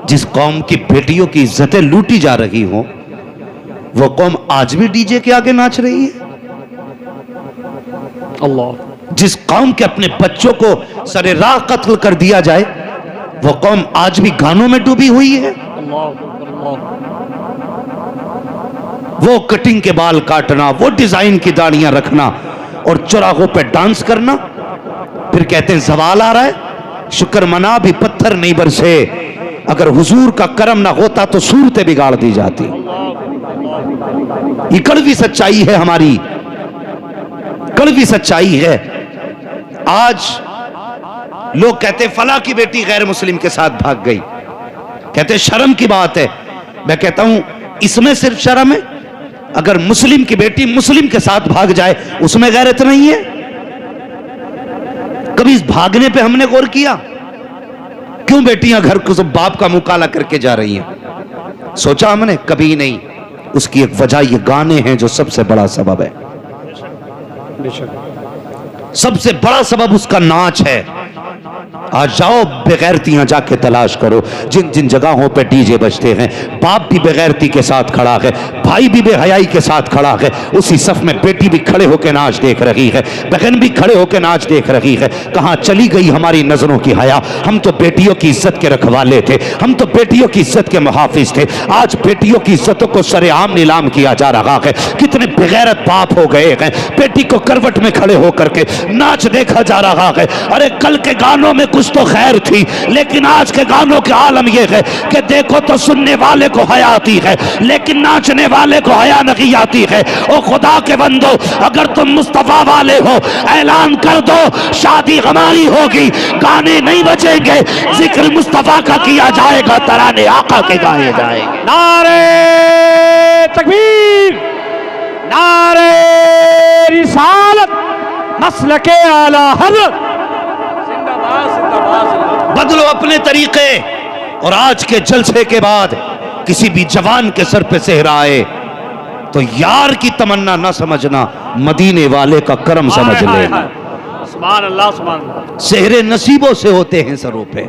जिस कौम की बेटियों की इज्जतें लूटी जा रही हो, वो कौम आज भी डीजे के आगे नाच रही है। अल्लाह। जिस कौम के अपने बच्चों को सरेराह कत्ल कर दिया जाए, वो कौम आज भी गानों में डूबी हुई है। वो कटिंग के बाल काटना, वो डिजाइन की दाढ़ियां रखना और चौराहों पे डांस करना, फिर कहते हैं जवाल आ रहा है। शुक्र मना भी पत्थर नहीं बरसे, अगर हुजूर का करम ना होता तो सूरतें बिगाड़ दी जाती। ये कड़वी सच्चाई है हमारी, कड़वी सच्चाई है। आज लोग कहते फला की बेटी गैर मुस्लिम के साथ भाग गई, कहते शर्म की बात है। मैं कहता हूं इसमें सिर्फ शर्म है, अगर मुस्लिम की बेटी मुस्लिम के साथ भाग जाए उसमें गैरत नहीं है। कभी इस भागने पे हमने गौर किया? क्यों बेटियां घर को सब बाप का मुंह काला करके जा रही हैं? सोचा हमने? कभी नहीं। उसकी एक वजह ये गाने हैं जो सबसे बड़ा सबब है। सबसे बड़ा सबब उसका नाच है। आज जाओ बेगैरतियां जाके तलाश करो, जिन जिन जगहों पे डीजे बजते हैं, बाप भी बेगैरती के साथ खड़ा है, भाई भी बेहयाई के साथ खड़ा है, उसी सफ में बेटी भी खड़े होकर नाच देख रही है, बहन भी खड़े होकर नाच देख रही है। कहाँ चली गई हमारी नजरों की हया? हम तो बेटियों की इज्जत के रखवाले थे, हम तो बेटियों की इज्जत के मुहाफिज थे। आज बेटियों की इज्जतों को सरेआम नीलाम किया जा रहा है। कितने बेगैरत बाप हो गए हैं, बेटी को करवट में खड़े होकर के नाच देखा जा रहा है। अरे कल के गानों में कुछ तो खैर थी, लेकिन आज के गानों के आलम यह है कि देखो तो सुनने वाले को हया आती है, लेकिन नाचने वाले को हया नहीं आती है। ओ खुदा के बंदो, अगर तुम मुस्तफा वाले हो, ऐलान कर दो शादी हमारी होगी, गाने नहीं बजेंगे, जिक्र मुस्तफा का किया जाएगा, तराने आका के गाए जाएंगे। नारे तकबीर, नारे रिसालत, मसलके आला हज़रत। बदलो अपने तरीके, और आज के जलसे के बाद किसी भी जवान के सर पे सेहरा आए तो यार की तमन्ना ना समझना, मदीने वाले का करम समझ लेना। सुभान अल्लाह, सुभान अल्लाह। सेहरे नसीबों से होते हैं सरों पे।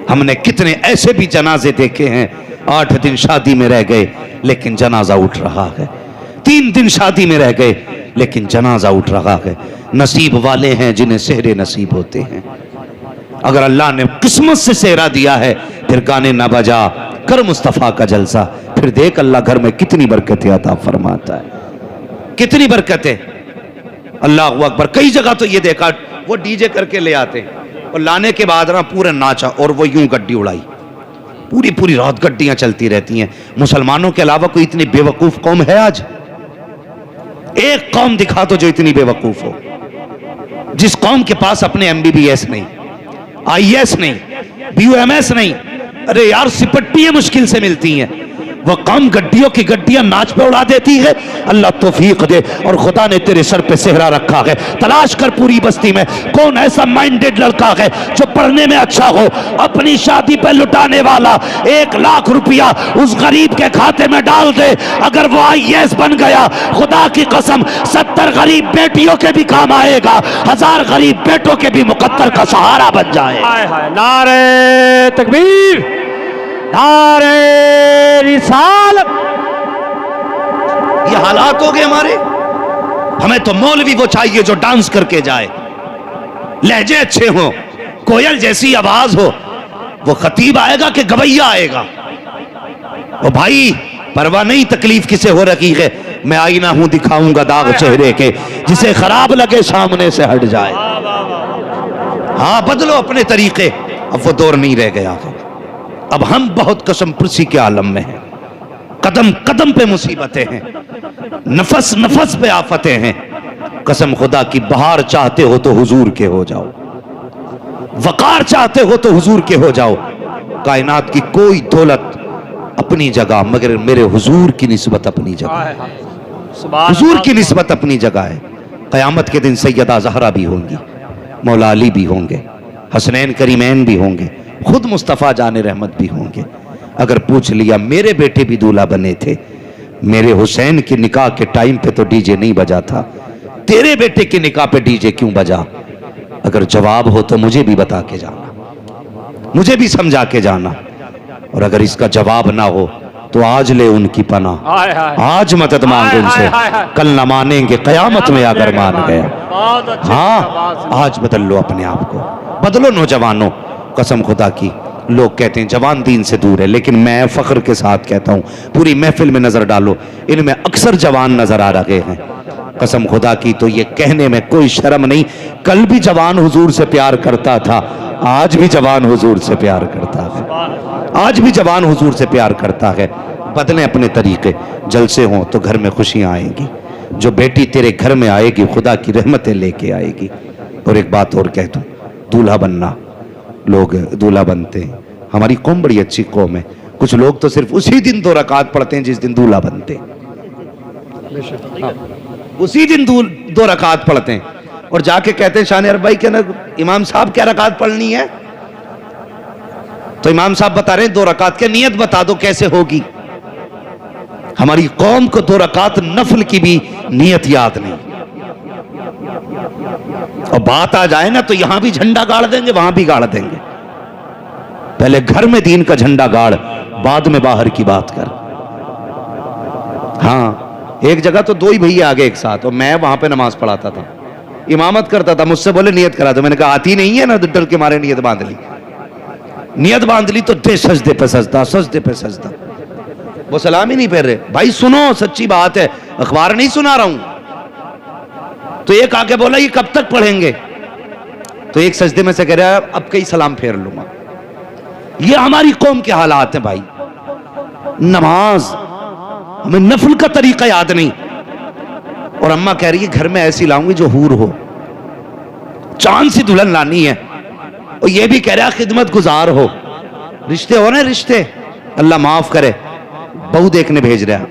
हमने कितने ऐसे भी जनाजे देखे हैं, 8 दिन शादी में रह गए लेकिन जनाजा उठ रहा है, 3 दिन शादी में रह गए लेकिन जनाजा उठ रहा है। नसीब वाले हैं जिन्हें सेहरे नसीब होते हैं। अगर अल्लाह ने किस्मत से सेहरा दिया है, फिर गाने ना बजा, कर मुस्तफ़ा का जलसा, फिर देख अल्लाह घर में कितनी बरकतें अता फरमाता है, कितनी बरकतें। अल्लाह अकबर। कई जगह तो ये देखा, वो डीजे करके ले आते हैं और लाने के बाद ना पूरा नाचा और वो यूं गड्डी उड़ाई, पूरी पूरी रात गड्डियां चलती रहती हैं। मुसलमानों के अलावा कोई इतनी बेवकूफ कौम है आज? एक कौम दिखा दो जो इतनी बेवकूफ हो, जिस कौम के पास अपने MBBS नहीं, IAS नहीं, BUMS नहीं। अरे यार सिपट्टियां मुश्किल से मिलती हैं, वो कौम गड्डियों की गड्डियां नाच पे उड़ा देती है। अल्लाह तौफीक दे, और खुदा ने तेरे सर पे सेहरा रखा है। तलाश कर पूरी बस्ती में कौन ऐसा माइंडेड लड़का है जो पढ़ने में अच्छा हो, अपनी शादी पे लुटाने वाला 1 लाख रुपया उस गरीब के खाते में डाल दे। अगर वो IAS बन गया, खुदा की कसम 70 गरीब बेटियों के भी काम आएगा, 1000 गरीब बेटों के भी मुकद्दर का सहारा बन जाए। नारे तकबीर, नारे रिसालत। ये हालात हो गए हमारे। हमें तो मौलवी वो चाहिए जो डांस करके जाए, लहजे अच्छे हो, कोयल जैसी आवाज हो। वो खतीब आएगा कि गवैया आएगा? ओ भाई, परवाह नहीं तकलीफ किसे हो रही है, मैं आईना हूं दिखाऊंगा दाग चेहरे के, जिसे खराब लगे सामने से हट जाए। हाँ, बदलो अपने तरीके। अब वो दौर नहीं रह गया है। अब हम बहुत कसम पुरसी के आलम में हैं, कदम कदम पे मुसीबतें हैं, नफस नफस पे आफतें हैं। कसम खुदा की, बहार चाहते हो तो हुजूर के हो जाओ, वकार चाहते हो तो हुजूर के हो जाओ। कायनात की कोई दौलत अपनी जगह, मगर मेरे हुजूर की निस्बत अपनी जगह, हुजूर की निस्बत अपनी जगह है। कयामत के दिन सैयदा ज़हरा भी होंगी, मौला अली भी होंगे, हसनैन करीमैन भी होंगे, खुद मुस्तफ़ा जाने रहमत भी होंगे। अगर पूछ लिया मेरे बेटे भी दूल्हा बने थे, मेरे हुसैन के निकाह के टाइम पे तो डीजे नहीं बजा था, तेरे बेटे के निकाह पे डीजे क्यों बजा? अगर जवाब हो तो मुझे भी बता के जाना। मुझे भी समझा के जाना, और अगर इसका जवाब ना हो तो आज ले उनकी पनाह, हाय हाय आज मदद मांग हाय, उनसे, हाय, हाय। कल न मानेंगे कयामत में अगर मान गया। बहुत अच्छी हाँ, आवाज़। आज बदल लो अपने आप को, बदलो नौजवानों। कसम खुदा की, लोग कहते हैं जवान दीन से दूर है, लेकिन मैं फख्र के साथ कहता हूं, पूरी महफिल में नजर डालो, इनमें अक्सर जवान नजर आ रहे हैं। कसम खुदा की, तो ये कहने में कोई शर्म नहीं, कल भी जवान हुजूर से प्यार करता था, आज भी जवान हुजूर से प्यार करता है, आज भी जवान हुजूर से प्यार करता है। बदलें अपने तरीके, जलसे हों तो घर में खुशियां आएंगी, जो बेटी तेरे घर में आएगी खुदा की रहमतें लेके आएगी। और एक बात और कह दूं, दूल्हा बनना, लोग दूल्हा बनते हैं, हमारी कौम बड़ी अच्छी कौम है, कुछ लोग तो सिर्फ उसी दिन 2 रकात पढ़ते हैं जिस दिन दूल्हा बनते हैं, उसी दिन 2 रकात पढ़ते हैं, और जाके कहते हैं शान भाई क्या ना इमाम साहब क्या रकात पढ़नी है, तो इमाम साहब बता रहे हैं 2 रकात, क्या नियत बता दो कैसे होगी। हमारी कौम को 2 रकात नफल की भी नियत याद नहीं, और बात आ जाए ना तो यहां भी झंडा गाड़ देंगे, वहां भी गाड़ देंगे। पहले घर में दीन का झंडा गाड़, बाद में बाहर की बात कर। हाँ, एक जगह तो 2 ही भैया आ गए एक साथ, और मैं वहां पे नमाज पढ़ाता था, इमामत करता था, मुझसे बोले नियत करा दो, मैंने कहा आती नहीं है ना, तो डर के मारे नियत बांध ली। नियत बांध ली तो दे सजदे पे सजदा, सजदे पे सजदा, वो सलाम ही नहीं फेर रहे। भाई सुनो, सच्ची बात है, अखबार नहीं सुना रहा हूं। तो एक आके बोला ये कब तक पढ़ेंगे, तो एक सजदे में से कह रहा है अब कई सलाम फेर लूंगा। ये हमारी कौम के हालात हैं भाई, नमाज हमें नफल का तरीका याद नहीं, और अम्मा कह रही है घर में ऐसी लाऊंगी जो हूर हो, चांद सी दुल्हन लानी है, और ये भी कह रहा है खिदमत गुजार हो। रिश्ते हो ना, रिश्ते, अल्लाह माफ करे, बहू देखने भेज रहा है,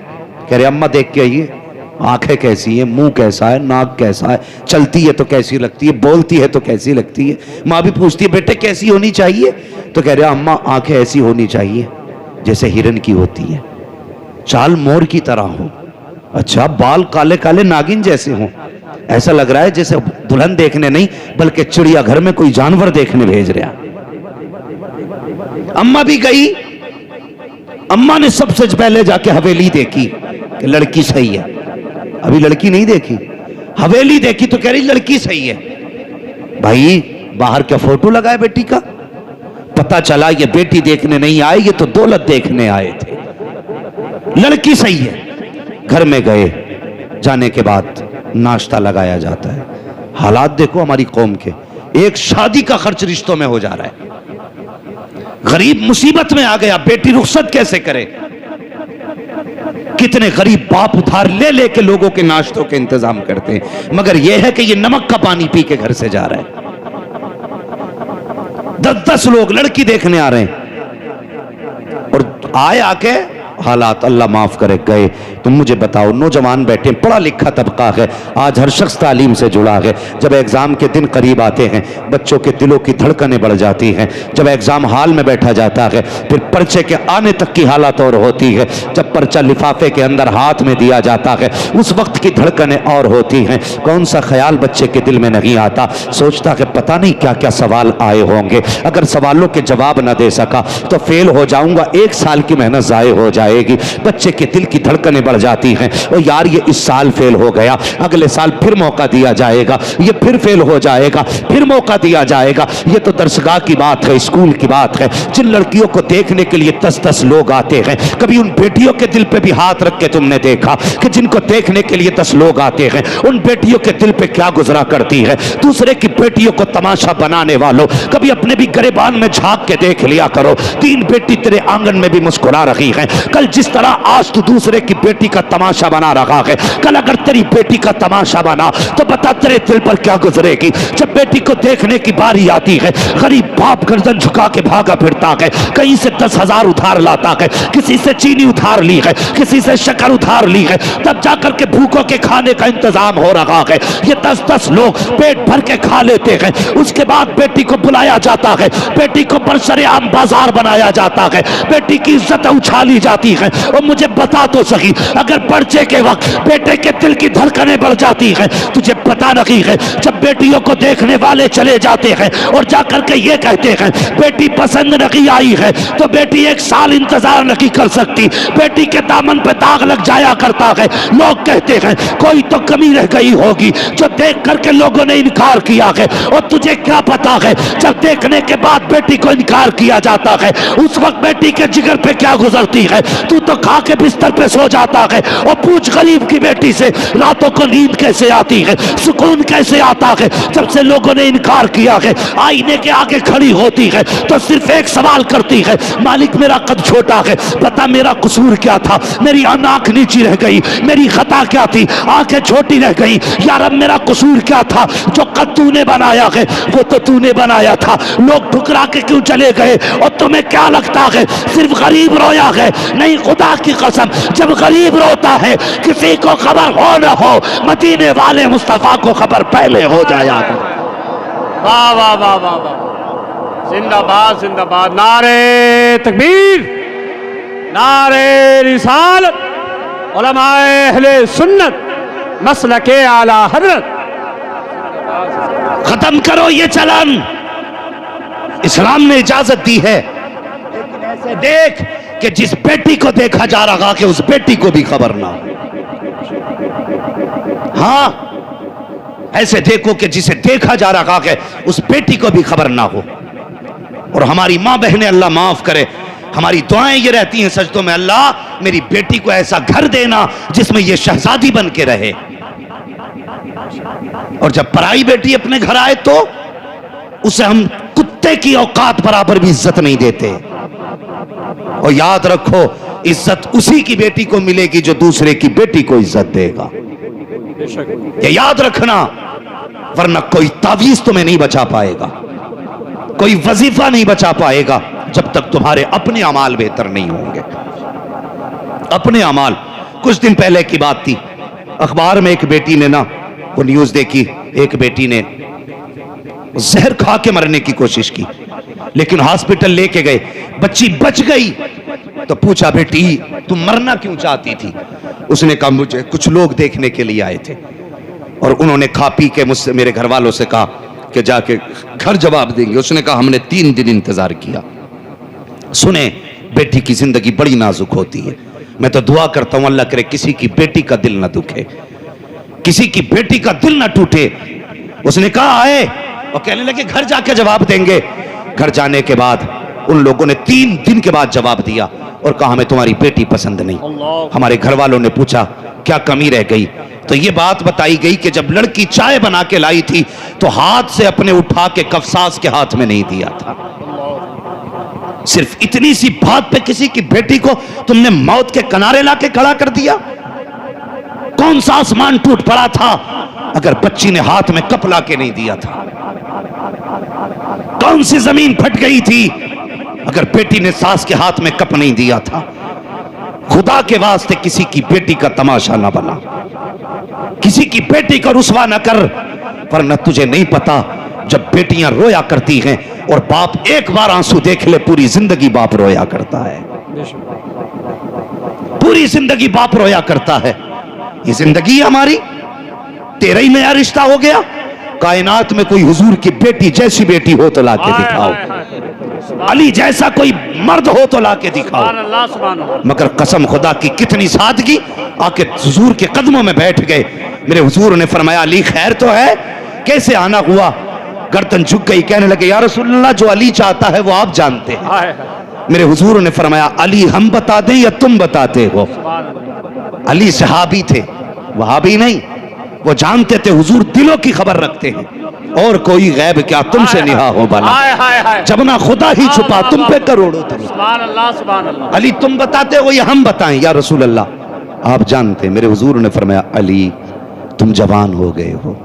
कह रहे अम्मा देख के आइए, आंखें कैसी है, मुंह कैसा है, नाक कैसा है, चलती है तो कैसी लगती है, बोलती है तो कैसी लगती है। माँ भी पूछती है बेटे कैसी होनी चाहिए, तो कह रहे अम्मा आंखें ऐसी होनी चाहिए जैसे हिरन की होती है, चाल मोर की तरह हो, अच्छा बाल काले काले नागिन जैसे हो, ऐसा लग रहा है जैसे दुल्हन देखने नहीं बल्कि चिड़ियाघर में कोई जानवर देखने भेज रहा। अम्मा भी गई, अम्मा ने सबसे पहले जाके हवेली देखी कि लड़की सही है, अभी लड़की नहीं देखी, हवेली देखी तो कह रही लड़की सही है। भाई बाहर क्या फोटो लगाए बेटी का, पता चला ये बेटी देखने नहीं आए, ये तो दौलत देखने आए थे। लड़की सही है, घर में गए, जाने के बाद नाश्ता लगाया जाता है। हालात देखो हमारी कौम के, एक शादी का खर्च रिश्तों में हो जा रहा है, गरीब मुसीबत में आ गया, बेटी रुखसत कैसे करे। कितने गरीब बाप उधार ले लेके लोगों के नाश्तों के इंतजाम करते हैं, मगर यह है कि ये नमक का पानी पी के घर से जा रहे हैं। 10-10 लोग लड़की देखने आ रहे हैं, और आए आके हालात अल्लाह माफ करे गए। तुम मुझे बताओ, नौजवान बैठे, पढ़ा लिखा तबका है, आज हर शख्स तालीम से जुड़ा है, जब एग्जाम के दिन करीब आते हैं बच्चों के दिलों की धड़कनें बढ़ जाती हैं, जब एग्जाम हॉल में बैठा जाता है फिर पर्चे के आने तक की हालत और होती है, जब पर्चा लिफाफे के अंदर हाथ में दिया जाता है उस वक्त की धड़कनें और होती हैं। कौन सा ख्याल बच्चे के दिल में नहीं आता, सोचता है पता नहीं क्या क्या सवाल आए होंगे, अगर सवालों के जवाब न दे सका तो फेल हो जाऊंगा, 1 साल की मेहनत जाए हो जाएगी। बच्चे के दिल की धड़कनें बढ़ जाती हैं, और यार ये इस साल फेल हो गया, अगले साल फिर मौका दिया जाएगा, ये फिर फेल हो जाएगा, फिर मौका दिया जाएगा। ये तो दरसगाह की बात है, स्कूल की बात है। जिन लड़कियों को देखने के लिए 10-10 लोग आते हैं, कभी उन बेटियों के दिल पे भी हाथ रख के तुमने देखा कि जिनको देखने के लिए 10 लोग आते हैं उन बेटियों के दिल पे क्या गुजरा करती है। दूसरे की बेटियों को तमाशा बनाने वालों, कभी अपने भी गरेबान में झांक के देख लिया करो, 3 बेटी तेरे आंगन में भी मुस्कुरा रही हैं, कल जिस तरह आज तू दूसरे की बेटी का तमाशा बना रहा है, कल अगर तेरी बेटी का तमाशा बना तो बता तेरे दिल पर क्या गुजरेगी। जब बेटी को देखने की बारी आती है, गरीब बाप गर्दन झुका के भागा फिरता है, कहीं से 10,000 उधार लाता है, किसी से चीनी उधार ली है, किसी से शक्कर उधार ली है, तब जाकर के भूखों के खाने का इंतजाम हो रहा है। ये 10-10 लोग पेट भर के खा लेते हैं, उसके बाद बेटी को बुलाया जाता है, बेटी को बरसरे आम बाजार बनाया जाता है, बेटी की इज्जत उछाली जाती जाती है। और मुझे बता तो सही, अगर पर्चे के वक्त बेटे के दिल की धड़कनें बढ़ जाती है, तुझे पता नहीं है जब बेटियों को देखने वाले चले जाते हैं और जाकर के ये कहते हैं बेटी पसंद नहीं आई है, तो बेटी 1 साल इंतजार नहीं कर सकती, बेटी के दामन पे दाग लग जाया करता है। लोग कहते हैं कोई तो कमी रह गई होगी जो देख करके लोगों ने इनकार किया है। और तुझे क्या पता है जब देखने के बाद बेटी को इनकार किया जाता है उस वक्त बेटी के जिगर पे क्या गुजरती है। तू तो खा के बिस्तर पे सो जाता है और पूछ गरीब की बेटी से रातों को नींद कैसे आती है, सुकून कैसे आता है। जब से लोगों ने इनकार किया है, आईने के आगे खड़ी होती है तो सिर्फ एक सवाल करती है, मालिक मेरा कद छोटा है, बता मेरा कसूर क्या था, मेरी आंख नीची रह गई, मेरी खता क्या थी, आंखें छोटी रह गई, यार अब मेरा कसूर क्या था, जो कद तूने बनाया है वो तो तूने बनाया था, लोग ठुकरा के क्यों चले गए। और तुम्हें क्या लगता है सिर्फ गरीब रोया है? नहीं, खुदा की कसम, जब गरीब रोता है किसी को खबर हो न हो, मदीने वाले मुस्तफा को खबर पहले हो जाया। वाह वाह वाह वाह वाह, जिंदाबाद जिंदाबाद, नारे तकबीर, नारे रिसालत, उलमाए अहले सुन्नत, मसलके आला हजरत। खत्म करो ये चलन, इस्लाम ने इजाजत दी है, लेकिन ऐसे देख कि जिस बेटी को देखा जा रहा कि उस बेटी को भी खबर ना हो। हाँ, ऐसे देखो कि जिसे देखा जा रहा है उस बेटी को भी खबर ना हो। और हमारी मां बहनें, अल्लाह माफ करे, हमारी दुआएं ये रहती हैं सजदों में, अल्लाह मेरी बेटी को ऐसा घर देना जिसमें ये शहजादी बन के रहे। और जब पराई बेटी अपने घर आए तो उसे हम कुत्ते की औकात बराबर भी इज्जत नहीं देते। और याद रखो, इज्जत उसी की बेटी को मिलेगी जो दूसरे की बेटी को इज्जत देगा, ये याद रखना, वरना कोई तावीज तुम्हें नहीं बचा पाएगा, कोई वजीफा नहीं बचा पाएगा जब तक तुम्हारे अपने अमाल बेहतर नहीं होंगे। अपने अमाल, कुछ दिन पहले की बात थी, अखबार में एक बेटी ने ना वो न्यूज देखी, एक बेटी ने जहर खा के मरने की कोशिश की, लेकिन हॉस्पिटल लेके गए, बच्ची बच गई। तो पूछा बेटी तुम मरना क्यों चाहती थी? उसने कहा मुझे कुछ लोग देखने के लिए आए थे और उन्होंने खा पी के मुझसे, मेरे घर वालों से कहा कि जाके घर जवाब देंगे। उसने कहा हमने 3 दिन इंतजार किया। सुने, बेटी की जिंदगी बड़ी नाजुक होती है। मैं तो दुआ करता हूं अल्लाह करे किसी की बेटी का दिल ना दुखे, किसी की बेटी का दिल ना टूटे। उसने कहा आए और कहने लगे घर जाके जवाब देंगे। घर जाने के बाद उन लोगों ने 3 दिन के बाद जवाब दिया और कहा हमें तुम्हारी बेटी पसंद नहीं। हमारे घर वालों ने पूछा क्या कमी रह गई, तो ये बात बताई गई कि जब लड़की चाय बना के लाई थी तो हाथ से अपने उठा के कफसास के हाथ में नहीं दिया था। सिर्फ इतनी सी बात पे किसी की बेटी को तुमने मौत के किनारे लाके खड़ा कर दिया। कौन सा आसमान टूट पड़ा था अगर बच्ची ने हाथ में कप ला के नहीं दिया था? कौन सी जमीन फट गई थी अगर बेटी ने सास के हाथ में कप नहीं दिया था? खुदा के वास्ते किसी की बेटी का तमाशा ना बना, किसी की बेटी को रुसवा न कर, वरना तुझे नहीं पता जब बेटियां रोया करती हैं और बाप एक बार आंसू देख ले पूरी जिंदगी बाप रोया करता है, पूरी जिंदगी बाप रोया करता है। ये जिंदगी हमारी तेरा ही नया रिश्ता हो गया। कायनात में कोई हुजूर की बेटी जैसी बेटी हो तो लाके दिखाओ, अली जैसा कोई मर्द हो तो लाके दिखाओ। मगर कसम खुदा की कितनी सादगी, आके हुजूर के कदमों में बैठ गए। मेरे हुजूर ने फरमाया अली खैर तो है, कैसे आना हुआ? गर्दन झुक गई, कहने लगे या रसूलल्लाह जो अली चाहता है वो आप जानते हैं। मेरे हुजूर ने फरमाया अली हम बता दें या तुम बताते हो? अली सहाबी थे, वहाबी नहीं, वो जानते थे हुजूर दिलों की खबर रखते हैं, और कोई गैब क्या तुमसे निहा हो बना, जब ना खुदा ही छुपा तुम पे करोड़ों दुरूद। अली तुम बताते हो या हम बताएं? या रसूल अल्लाह आप जानते। मेरे हुजूर ने फरमाया अली तुम जवान हो गए हो।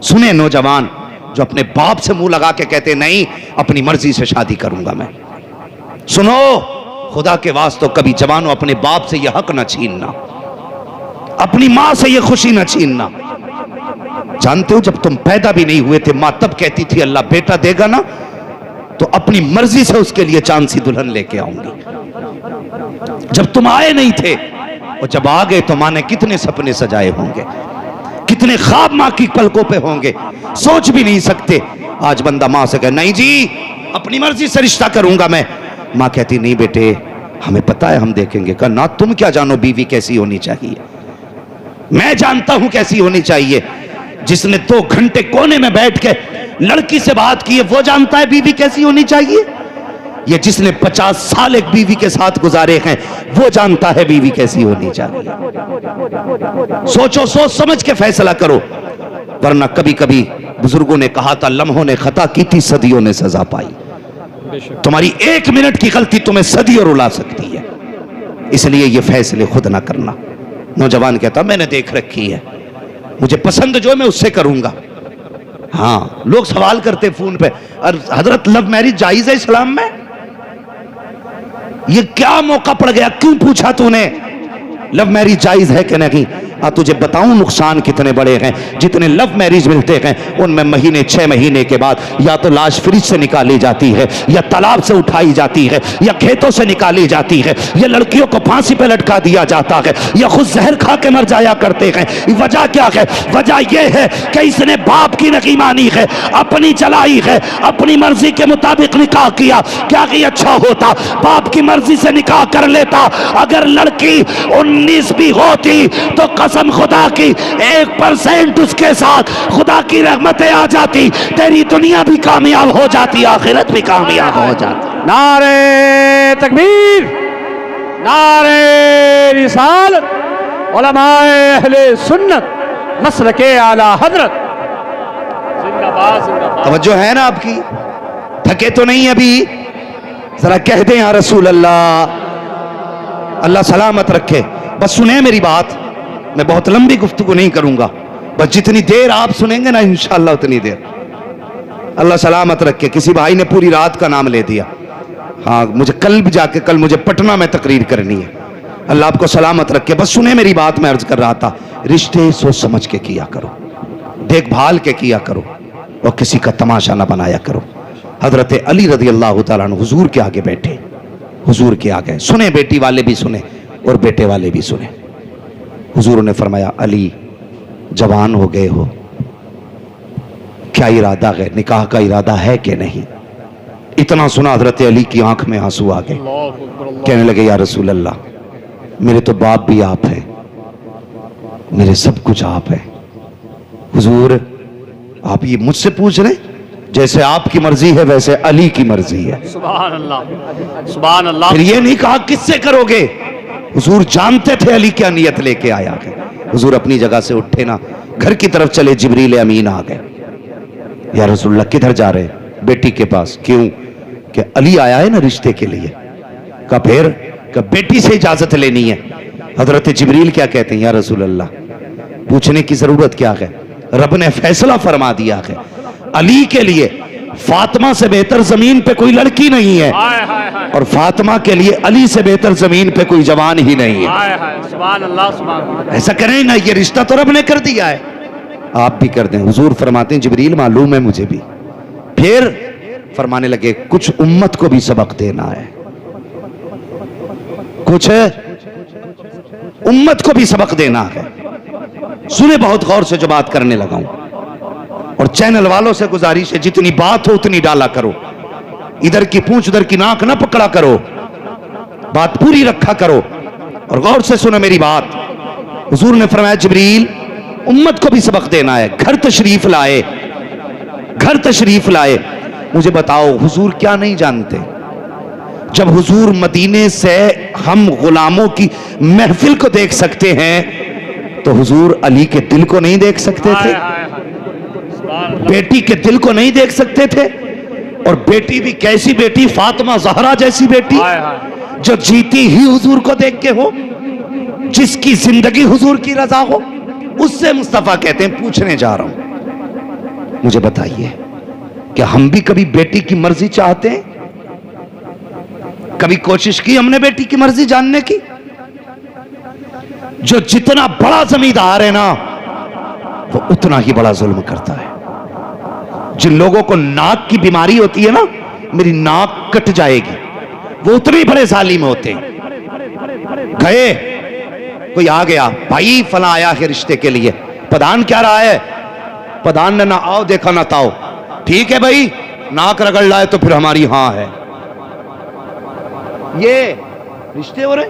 सुने नौजवान जो अपने बाप से मुंह लगा के कहते नहीं अपनी मर्जी से शादी करूंगा मैं, सुनो खुदा के वास्ते कभी जवानों अपने बाप से यह हक न छीनना, अपनी मां से यह खुशी न छीनना। जानते हो जब तुम पैदा भी नहीं हुए थे मां तब कहती थी अल्लाह बेटा देगा ना, तो अपनी मर्जी से उसके लिए चांद सी दुल्हन लेके आऊंगी। जब तुम आए नहीं थे और जब आ गए तो माँ ने कितने सपने सजाए होंगे, कितने ख्वाब माँ की पलकों पे होंगे, सोच भी नहीं सकते। आज बंदा माँ से कहे नहीं जी अपनी मर्जी से रिश्ता करूंगा मैं, माँ कहती नहीं बेटे हमें पता है हम देखेंगे। कहा ना तुम क्या जानो बीवी कैसी होनी चाहिए, मैं जानता हूं कैसी होनी चाहिए। जिसने 2 घंटे कोने में बैठ के लड़की से बात की है वो जानता है बीवी कैसी होनी चाहिए। ये जिसने 50 साल एक बीवी के साथ गुजारे हैं वो जानता है बीवी कैसी होनी चाहिए। सोचो, सोच समझ के फैसला करो, वरना कभी कभी बुजुर्गों ने कहा था लम्हों ने खता की थी सदियों ने सजा पाई। तुम्हारी 1 मिनट की गलती तुम्हें सदियों रुला सकती है, इसलिए ये फैसले खुद ना करना। नौजवान कहता मैंने देख रखी है, मुझे पसंद जो है मैं उससे करूंगा। हाँ, लोग सवाल करते फोन पे, और हजरत लव मैरिज जायज है इस्लाम में? ये क्या मौका पड़ गया, क्यों पूछा तूने? लव मैरिज जायज है कि नहीं? तुझे बताऊं नुकसान कितने बड़े हैं। जितने लव मैरिज मिलते हैं उनमें महीने 6 महीने के बाद या तो लाश फ्रिज से निकाली जाती है, या तालाब से उठाई जाती है, या खेतों से निकाली जाती है, या लड़कियों को फांसी पे लटका दिया जाता है, या खुद जहर खा के मर जाया करते हैं। वजह क्या है? वजह यह है कि इसने बाप की नहीं मानी है, अपनी चलाई है, अपनी मर्जी के मुताबिक निकाह किया। क्या कि अच्छा होता बाप की मर्जी से निकाह कर लेता, अगर लड़की 19 भी होती तो कसम खुदा की 1% उसके साथ खुदा की रहमतें आ जाती, तेरी दुनिया भी कामयाब हो जाती, आखिरत भी कामयाब हो जाती। नारे तकबीर, नारे रिसालत, उलमाए अहले सुन्नत, मसलके आला हजरत, जिंदाबाद जिंदाबाद। तवज्जो है ना आपकी? थके तो नहीं अभी? जरा कह दें या रसूल अल्लाह, अल्लाह सलामत रखे। बस सुने मेरी बात, मैं बहुत लंबी गुफ्तगू नहीं करूंगा, बस जितनी देर आप सुनेंगे ना इंशाअल्लाह उतनी देर। अल्लाह सलामत रखे। किसी भाई ने पूरी रात का नाम ले दिया। हाँ, मुझे कल भी जाके, कल मुझे पटना में तकरीर करनी है। अल्लाह आपको सलामत रखे। बस सुने मेरी बात, मैं अर्ज कर रहा था, रिश्ते सोच समझ के किया करो, देखभाल के किया करो, और किसी का तमाशा ना बनाया करो। हजरत अली रज़ी अल्लाह तआला अन्हु हुजूर के आगे बैठे, हुजूर के आगे सुने, बेटी वाले भी सुने और बेटे वाले भी सुने। हुजूर ने फरमाया अली जवान हो गए हो, क्या इरादा है, निकाह का इरादा है कि नहीं? इतना सुना हजरत अली की आंख में आंसू आ गए। कहने लगे या रसूल अल्लाह, मेरे तो बाप भी आप हैं, मेरे सब कुछ आप हैं। हुजूर आप ये मुझसे पूछ रहे? जैसे आपकी मर्जी है वैसे अली की मर्जी है। सुभान अल्लाह, सुभान अल्लाह। फिर ये नहीं कहा किससे करोगे, हुजूर जानते थे अली क्या नियत लेके आया है। हुजूर अपनी जगह से उठे ना, घर की तरफ चले, जिब्रील अमीन आ गए। या रसूलल्लाह किधर जा रहे? बेटी के पास। क्यों? कि अली आया है ना रिश्ते के लिए। का फिर का बेटी से इजाजत लेनी है। हजरत जिब्रील क्या कहते हैं? या रसूलल्लाह पूछने की जरूरत क्या है, रब ने फैसला फरमा दिया है, अली के लिए फातिमा से बेहतर जमीन पे कोई लड़की नहीं है, और फातिमा के लिए अली से बेहतर जमीन पे कोई जवान ही नहीं है। सुभान अल्लाह, सुभान अल्लाह। ऐसा करें ना, ये रिश्ता तो रब ने कर दिया है, आप भी कर दें। हुजूर फरमाते हैं जिब्रील मालूम है मुझे भी। फिर फरमाने लगे कुछ उम्मत को भी सबक देना है, कुछ उम्मत को भी सबक देना है। सुने बहुत गौर से जो बात करने लगा हूं, और चैनल वालों से गुजारिश है जितनी बात हो उतनी डाला करो, इधर की पूंछ उधर की नाक ना पकड़ा करो, बात पूरी रखा करो और गौर से सुनो मेरी बात। हुजूर ने फरमाया जिब्रील उम्मत को भी सबक देना है। घर तशरीफ लाए, घर तशरीफ लाए। मुझे बताओ हुजूर क्या नहीं जानते? जब हुजूर मदीने से हम गुलामों की महफिल को देख सकते हैं तो हुजूर अली के दिल को नहीं देख सकते थे? बेटी के दिल को नहीं देख सकते थे? और बेटी भी कैसी बेटी? फातिमा ज़हरा जैसी बेटी जो जीती ही हुजूर को देख के हो, जिसकी जिंदगी हुजूर की रजा हो, उससे मुस्तफा कहते हैं पूछने जा रहा हूं, मुझे बताइए क्या हम भी कभी बेटी की मर्जी चाहते हैं? कभी कोशिश की हमने बेटी की मर्जी जानने की? जो जितना बड़ा जमींदार है ना वो उतना ही बड़ा जुल्म करता है। जिन लोगों को नाक की बीमारी होती है ना मेरी नाक कट जाएगी। वो उतने बड़े जालिम होते हैं। गए, कोई आ गया, भाई फला आया है रिश्ते के लिए, प्रधान क्या रहा है? प्रधान ने ना आओ देखा ना ताओ। ठीक है भाई, नाक रगड़ रहा है तो फिर हमारी हां है। ये रिश्ते हो रहे,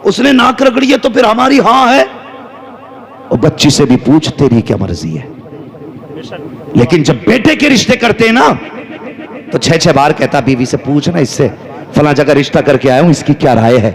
उसने नाक रगड़ी है तो फिर हमारी हां है। और बच्ची से भी पूछ, तेरी क्या मर्जी है। लेकिन जब बेटे के रिश्ते करते हैं ना तो 6-6 बार कहता बीवी से पूछना, इससे फला जगह रिश्ता करके आया हूं, इसकी क्या राय है,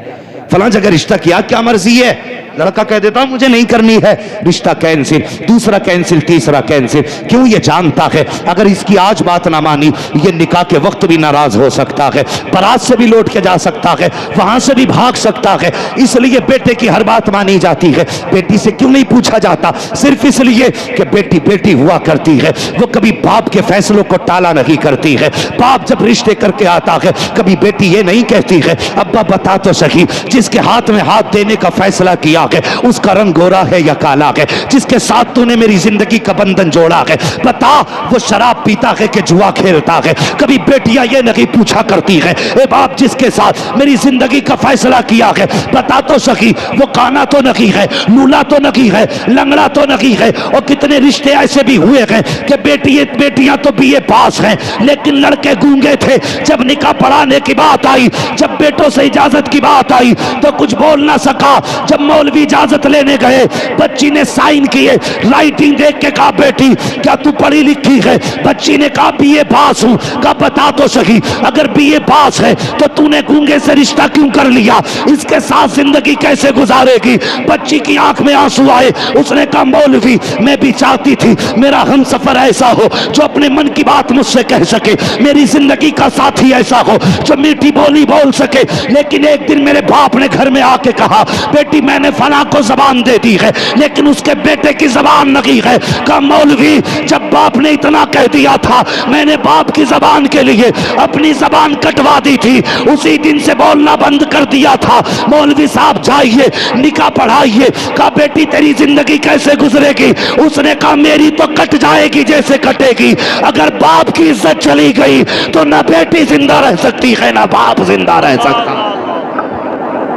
फला जगह रिश्ता किया, क्या मर्जी है। लड़का कह देता मुझे नहीं करनी है, रिश्ता कैंसिल, दूसरा कैंसिल, तीसरा कैंसिल। क्यों? ये जानता है अगर इसकी आज बात ना मानी, ये निकाह के वक्त भी नाराज हो सकता है, बारात से भी लौट के जा सकता है, वहां से भी भाग सकता है। इसलिए बेटे की हर बात मानी जाती है। बेटी से क्यों नहीं पूछा जाता? सिर्फ इसलिए कि बेटी बेटी हुआ करती है, वो कभी बाप के फैसलों को टाला नहीं करती है। बाप जब रिश्ते करके आता है, कभी बेटी ये नहीं कहती है अब्बा बता तो सही, जिसके हाथ में हाथ देने का फैसला किया है उसका रंग गोरा है या काला है, जिसके साथ तूने मेरी जिंदगी का बंधन जोड़ा है, बता वो शराब पीता है कि जुआ खेलता है। कभी बेटियां ये नहीं पूछा करती है ए बाप जिसके साथ मेरी जिंदगी का फैसला किया है, बता तो सही वो काना तो नहीं है, लूला तो नहीं है, लंगड़ा तो नहीं है। और कितने रिश्ते ऐसे भी हुए हैं कि बेटियां तो बीए पास हैं लेकिन लड़के गूंगे थे। जब निकाह पढ़ाने की बात आई, जब बेटों से इजाजत की बात आई तो कुछ बोल ना सका। जब मौलवी इजाजत लेने गए, बच्ची ने साइन किए, राइटिंग देख के कहा बेटी क्या तू पढ़ी लिखी है? बच्ची ने कहा बीए पास हूं। कहा बता तो सही अगर बीए पास है तो तूने गूंगे से रिश्ता क्यों कर लिया? इसके साथ जिंदगी कैसे गुजारेगी? बच्ची की आंख में आंसू आए। उसने कहा मौलवी मैं भी चाहती थी मेरा हमसफर ऐसा हो जो अपने मन की बात मुझसे कह सके, मेरी जिंदगी का साथी ऐसा हो जो मीठी बोली बोल सके। लेकिन एक दिन मेरे बाप ने घर में आके कहा बेटी मैंने फला को जबान दे दी है लेकिन उसके बेटे की जबान नहीं है। कहा मौलवी जब बाप ने इतना कह दिया था मैंने बाप की जबान के लिए अपनी जबान कटवा दी थी, उसी दिन से बोलना बंद कर दिया था। मौलवी साहब जाइए निकाह पढ़ाइए। कहा बेटी तेरी जिंदगी कैसे गुजरेगी? उसने कहा मेरी तो कट जाएगी जैसे कटेगी। अगर बाप की इज्जत चली गई तो ना बेटी जिंदा रह सकती है ना बाप जिंदा रह सकता।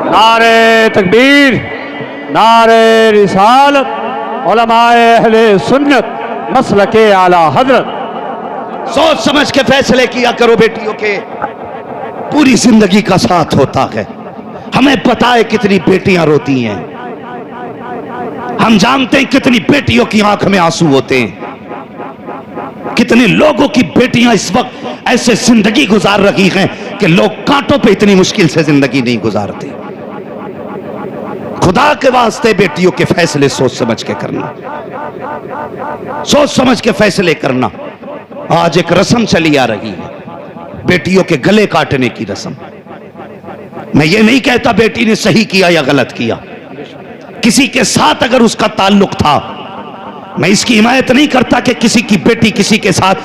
नारे तकबीर, नारे रिसालत, उलमाए अहले सुन्नत मसलके आला हजरत। सोच समझ के फैसले किया करो बेटियों के, पूरी जिंदगी का साथ होता है। हमें पता है कितनी बेटियां रोती हैं, हम जानते हैं कितनी बेटियों की आंख में आंसू होते हैं, कितने लोगों की बेटियां इस वक्त ऐसे जिंदगी गुजार रही हैं कि लोग कांटों पे इतनी मुश्किल से जिंदगी नहीं गुजारते। खुदा के वास्ते बेटियों के फैसले सोच समझ के करना, सोच समझ के फैसले करना। आज एक रस्म चली आ रही है, बेटियों के गले काटने की रस्म। मैं ये नहीं कहता बेटी ने सही किया या गलत किया, किसी के साथ अगर उसका ताल्लुक था, मैं इसकी हिमायत नहीं करता कि किसी की बेटी किसी के साथ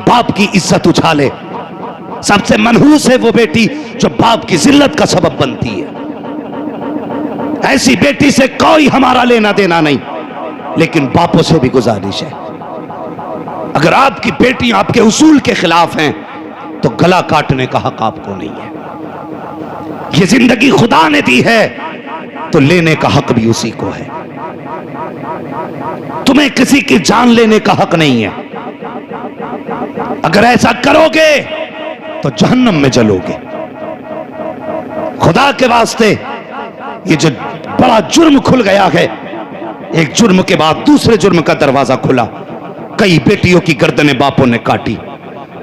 बाप की इज्जत उछाले। सबसे मनहूस है वो बेटी जो बाप की जिल्लत का सबब बनती है। ऐसी बेटी से कोई हमारा लेना देना नहीं, लेकिन बापों से भी गुजारिश है अगर आपकी बेटी आपके उसूल के खिलाफ हैं तो गला काटने का हक आपको नहीं है। ये जिंदगी खुदा ने दी है तो लेने का हक भी उसी को है। तुम्हें किसी की जान लेने का हक नहीं है। अगर ऐसा करोगे तो जहन्नम में जलोगे। खुदा के वास्ते ये जो बड़ा जुर्म खुल गया है, एक जुर्म के बाद दूसरे जुर्म का दरवाजा खुला, कई बेटियों की गर्दनें बापों ने काटी।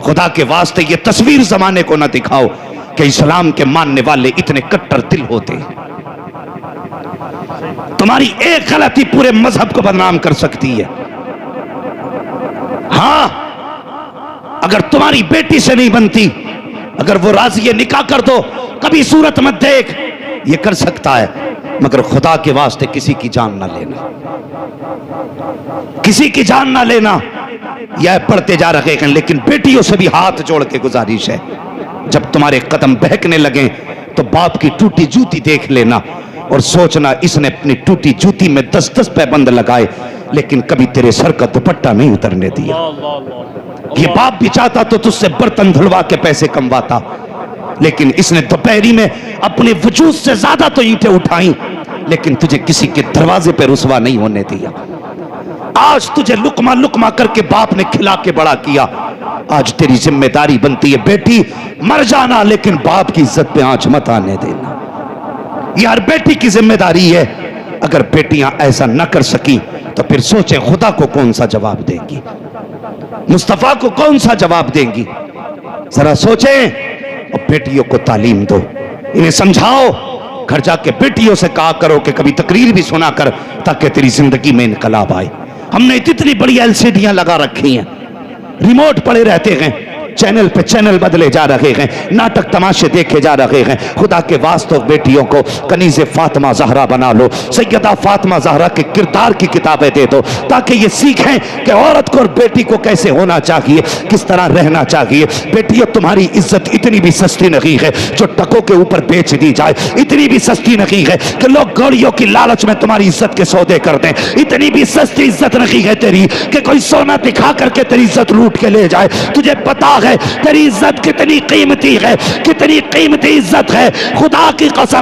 खुदा के वास्ते ये तस्वीर जमाने को ना दिखाओ कि इस्लाम के मानने वाले इतने कट्टर दिल होते हैं। तुम्हारी एक गलती पूरे मजहब को बदनाम कर सकती है। हां, अगर तुम्हारी बेटी से नहीं बनती, अगर वो राजी है निकाह कर दो, कभी सूरत मत देख, ये कर सकता है, मगर खुदा के वास्ते किसी की जान ना लेना, किसी की जान ना लेना। यह पढ़ते जा रहे हैं, लेकिन बेटियों से भी हाथ जोड़ के गुजारिश है, जब तुम्हारे कदम बहकने लगे तो बाप की टूटी जूती देख लेना और सोचना इसने अपनी टूटी जूती में 10-10 पैबंद लगाए लेकिन कभी तेरे सर का दुपट्टा नहीं उतरने दिया। ये बाप भी चाहता तो तुझसे बर्तन धुलवा के पैसे कमवाता, लेकिन इसने दोपहरी में अपने वजूद से ज्यादा तो ईंटें उठाई, लेकिन तुझे किसी के दरवाजे पे रुसवा नहीं होने दिया। आज तुझे लुकमा लुकमा करके बाप ने खिला के बड़ा किया। आज तेरी जिम्मेदारी बनती है बेटी, मर जाना लेकिन बाप की इज्जत पे आंच मत आने देना। यार बेटी की जिम्मेदारी है। अगर बेटियां ऐसा न कर सकी तो फिर सोचें खुदा को कौन सा जवाब देंगी, मुस्तफा को कौन सा जवाब देंगी। जरा सोचें और बेटियों को तालीम दो, इन्हें समझाओ। घर जाके बेटियों से कहा करो कि कभी तकरीर भी सुना कर, ताकि तेरी जिंदगी में इनकलाब आए। हमने इतनी बड़ी एलसीडियां लगा रखी हैं, रिमोट पड़े रहते हैं, चैनल पे चैनल बदले जा रहे हैं, नाटक तमाशे देखे जा रहे हैं। खुदा के वास्ते बेटियों को कनीज़े फातिमा जहरा बना लो, सैयदा फातिमा जहरा के किरदार की किताबें दे दो, ताकि ये सीखें कि औरत को और बेटी को कैसे होना चाहिए, किस तरह रहना चाहिए। बेटियों, तुम्हारी इज्जत इतनी भी सस्ती नहीं है जो टकों के ऊपर बेच दी जाए, इतनी भी सस्ती नहीं है कि लोग गौड़ियों की लालच में तुम्हारी इज्जत के सौदे कर दें, इतनी भी सस्ती इज्जत नहीं है तेरी कि कोई सोना दिखा करके तेरी इज्जत लूट के ले जाए। तुझे पता है तेरी इज्जत कितनी कीमती है, कितनी कीमती इज्जत है। खुदा की कसम